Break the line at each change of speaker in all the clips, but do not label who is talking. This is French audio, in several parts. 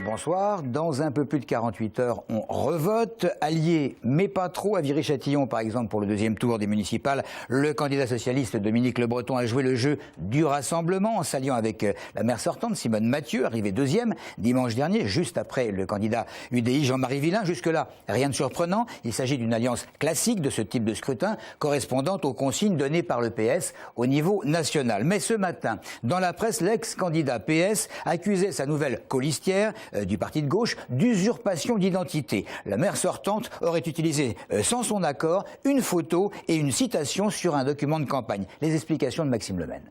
Bonsoir. Dans un peu plus de 48 heures, on revote. Allié, mais pas trop, à Viry-Châtillon, par exemple, pour le deuxième tour des municipales. Le candidat socialiste Dominique Le Breton a joué le jeu du rassemblement en s'alliant avec la maire sortante, Simone Mathieu, arrivée deuxième dimanche dernier, juste après le candidat UDI Jean-Marie Villain. Jusque-là, rien de surprenant. Il s'agit d'une alliance classique de ce type de scrutin, correspondant aux consignes données par le PS au niveau national. Mais ce matin, dans la presse, l'ex-candidat PS accusait sa nouvelle colistière du parti de gauche d'usurpation d'identité. La maire sortante aurait utilisé, sans son accord, une photo et une citation sur un document de campagne. Les explications de Maxime Lemaine.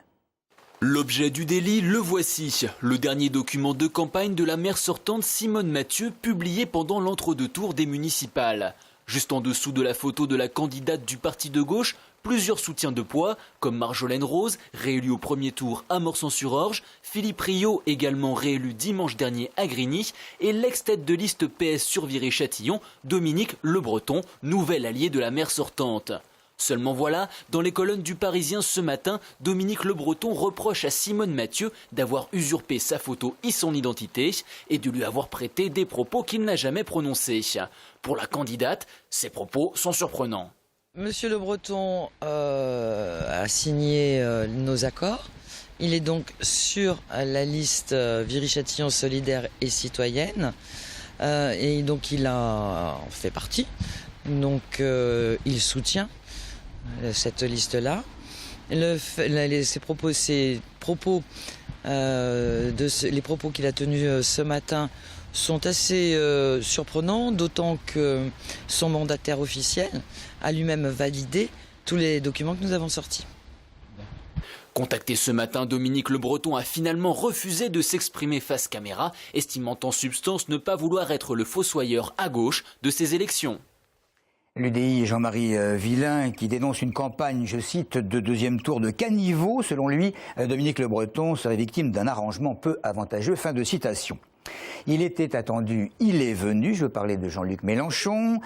L'objet du délit, le voici. Le dernier document de campagne de la maire sortante Simone Mathieu, publié pendant l'entre-deux tours des municipales. Juste en dessous de la photo de la candidate du parti de gauche, plusieurs soutiens de poids, comme Marjolaine Rose, réélue au premier tour à Morsan-sur-Orge, Philippe Rio, également réélu dimanche dernier à Grigny, et l'ex-tête de liste PS sur Viry-Châtillon, Dominique Le Breton, nouvel allié de la maire sortante. Seulement voilà, dans les colonnes du Parisien ce matin, Dominique Le Breton reproche à Simone Mathieu d'avoir usurpé sa photo et son identité et de lui avoir prêté des propos qu'il n'a jamais prononcés. Pour la candidate, ces propos sont surprenants.
Monsieur Le Breton a signé nos accords. Il est donc sur la liste Viry-Châtillon solidaire et citoyenne. Et donc il en fait partie. Donc il soutient cette liste-là. Les propos qu'il a tenus ce matin sont assez surprenants, d'autant que son mandataire officiel a lui-même validé tous les documents que nous avons sortis.
Contacté ce matin, Dominique Le Breton a finalement refusé de s'exprimer face caméra, estimant en substance ne pas vouloir être le fossoyeur à gauche de ces élections.
L'UDI Jean-Marie Villain qui dénonce une campagne, je cite, de deuxième tour de caniveau. Selon lui, Dominique Le Breton serait victime d'un arrangement peu avantageux. Fin de citation. Il était attendu, il est venu. Je veux parler de Jean-Luc Mélenchon,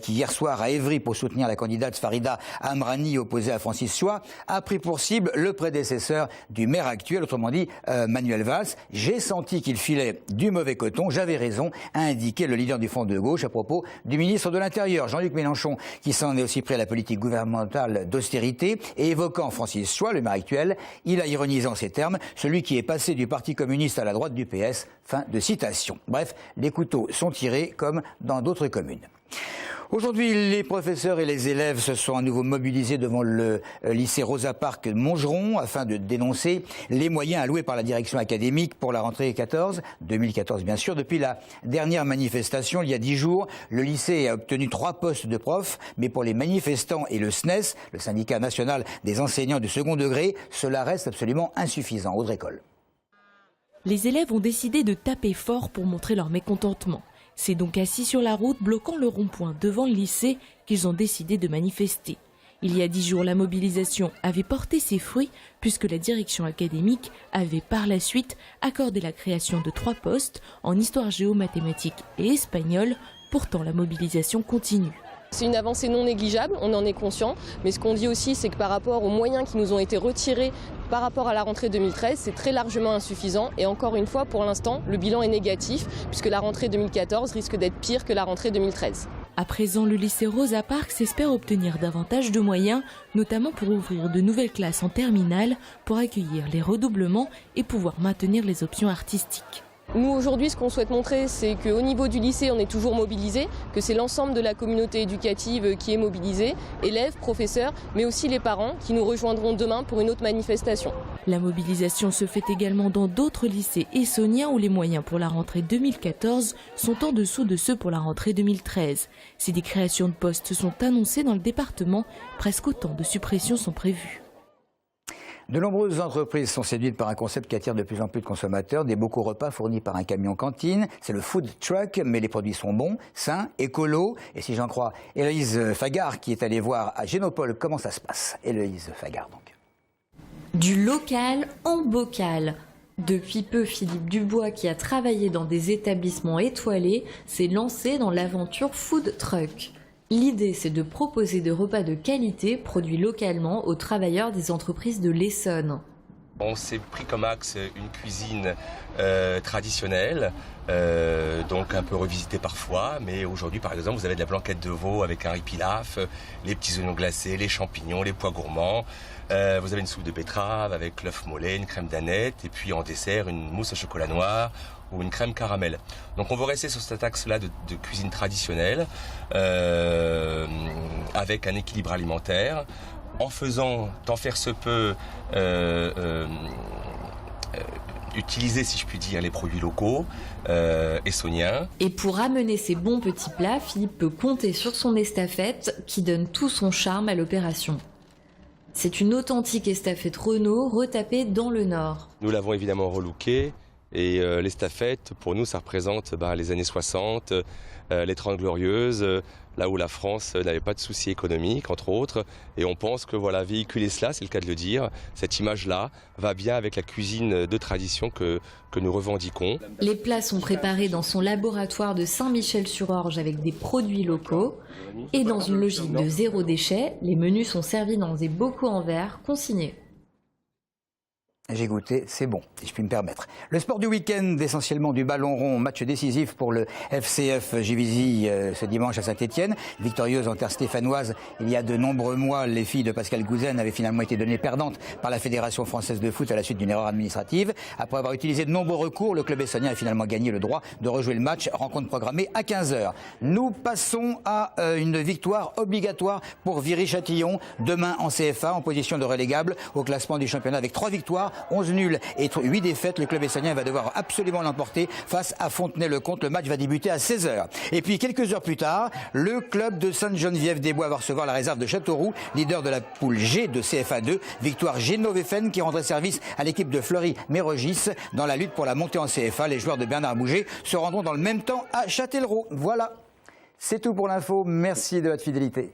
qui hier soir à Évry, pour soutenir la candidate Farida Amrani, opposée à Francis Choix, a pris pour cible le prédécesseur du maire actuel, autrement dit Manuel Valls. J'ai senti qu'il filait du mauvais coton, j'avais raison, a indiqué le leader du Front de gauche à propos du ministre de l'Intérieur, Jean-Luc Mélenchon, qui s'en est aussi pris à la politique gouvernementale d'austérité, et évoquant Francis Choix, le maire actuel, il a ironisé en ces termes, celui qui est passé du Parti communiste à la droite du PS. Fin de citation. Bref, les couteaux sont tirés comme dans d'autres communes. Aujourd'hui, les professeurs et les élèves se sont à nouveau mobilisés devant le lycée Rosa Parks Montgeron afin de dénoncer les moyens alloués par la direction académique pour la rentrée 2014 bien sûr. Depuis la dernière manifestation, il y a 10 jours, le lycée a obtenu 3 postes de profs, mais pour les manifestants et le SNES, le syndicat national des enseignants du second degré, cela reste absolument insuffisant. Audrey Coll.
Les élèves ont décidé de taper fort pour montrer leur mécontentement. C'est donc assis sur la route, bloquant le rond-point devant le lycée, qu'ils ont décidé de manifester. Il y a 10 jours, la mobilisation avait porté ses fruits, puisque la direction académique avait par la suite accordé la création de 3 postes en histoire géo, mathématiques et espagnol. Pourtant, la mobilisation continue.
C'est une avancée non négligeable, on en est conscient, mais ce qu'on dit aussi, c'est que par rapport aux moyens qui nous ont été retirés par rapport à la rentrée 2013, c'est très largement insuffisant. Et encore une fois, pour l'instant, le bilan est négatif, puisque la rentrée 2014 risque d'être pire que la rentrée 2013.
À présent, le lycée Rosa Parks espère obtenir davantage de moyens, notamment pour ouvrir de nouvelles classes en terminale, pour accueillir les redoublements et pouvoir maintenir les options artistiques.
Nous, aujourd'hui, ce qu'on souhaite montrer, c'est qu'au niveau du lycée, on est toujours mobilisé, que c'est l'ensemble de la communauté éducative qui est mobilisée, élèves, professeurs, mais aussi les parents qui nous rejoindront demain pour une autre manifestation.
La mobilisation se fait également dans d'autres lycées essonniens où les moyens pour la rentrée 2014 sont en dessous de ceux pour la rentrée 2013. Si des créations de postes sont annoncées dans le département, presque autant de suppressions sont prévues.
De nombreuses entreprises sont séduites par un concept qui attire de plus en plus de consommateurs, des bocaux repas fournis par un camion cantine. C'est le food truck, mais les produits sont bons, sains, écolos. Et si j'en crois Héloïse Fagard, qui est allée voir à Génopole comment ça se passe. Héloïse Fagard, donc.
Du local en bocal. Depuis peu, Philippe Dubois, qui a travaillé dans des établissements étoilés, s'est lancé dans l'aventure food truck. L'idée, c'est de proposer des repas de qualité produits localement aux travailleurs des entreprises de l'Essonne.
On s'est pris comme axe une cuisine traditionnelle, donc un peu revisitée parfois, mais aujourd'hui par exemple vous avez de la blanquette de veau avec un riz pilaf, les petits oignons glacés, les champignons, les pois gourmands, vous avez une soupe de betterave avec l'œuf mollet, une crème d'aneth et puis en dessert une mousse au chocolat noir ou une crème caramel. Donc on va rester sur cet axe-là de cuisine traditionnelle avec un équilibre alimentaire, en faisant, tant faire se peut, utiliser, si je puis dire, les produits locaux essonniens.
Et pour amener ces bons petits plats, Philippe peut compter sur son estafette qui donne tout son charme à l'opération. C'est une authentique estafette Renault retapée dans le Nord.
Nous l'avons évidemment relookée et l'estafette, pour nous, ça représente les années 60, les 30 glorieuses, là où la France n'avait pas de soucis économiques, entre autres. Et on pense que voilà, véhiculer cela, c'est le cas de le dire, cette image-là va bien avec la cuisine de tradition que nous revendiquons.
Les plats sont préparés dans son laboratoire de Saint-Michel-sur-Orge avec des produits locaux. Et dans une logique de zéro déchet, les menus sont servis dans des bocaux en verre consignés.
J'ai goûté, c'est bon, si je puis me permettre. Le sport du week-end, essentiellement du ballon rond, match décisif pour le FCF Givisy ce dimanche à Saint-Etienne. Victorieuse en terre stéphanoise, il y a de nombreux mois, les filles de Pascal Gouzen avaient finalement été données perdantes par la Fédération française de foot à la suite d'une erreur administrative. Après avoir utilisé de nombreux recours, le club essonien a finalement gagné le droit de rejouer le match, rencontre programmée à 15h. Nous passons à une victoire obligatoire pour Viry-Châtillon, demain en CFA, en position de relégable au classement du championnat avec 3 victoires. 11 nuls et 8 défaites, le club essonien va devoir absolument l'emporter face à Fontenay-le-Comte. Le match va débuter à 16h. Et puis quelques heures plus tard, le club de Sainte-Geneviève-des-Bois va recevoir la réserve de Châteauroux, leader de la poule G de CFA 2. Victoire Génovéfen qui rendrait service à l'équipe de Fleury-Mérogis dans la lutte pour la montée en CFA. Les joueurs de Bernard Bouger se rendront dans le même temps à Châtellerault. Voilà, c'est tout pour l'info. Merci de votre fidélité.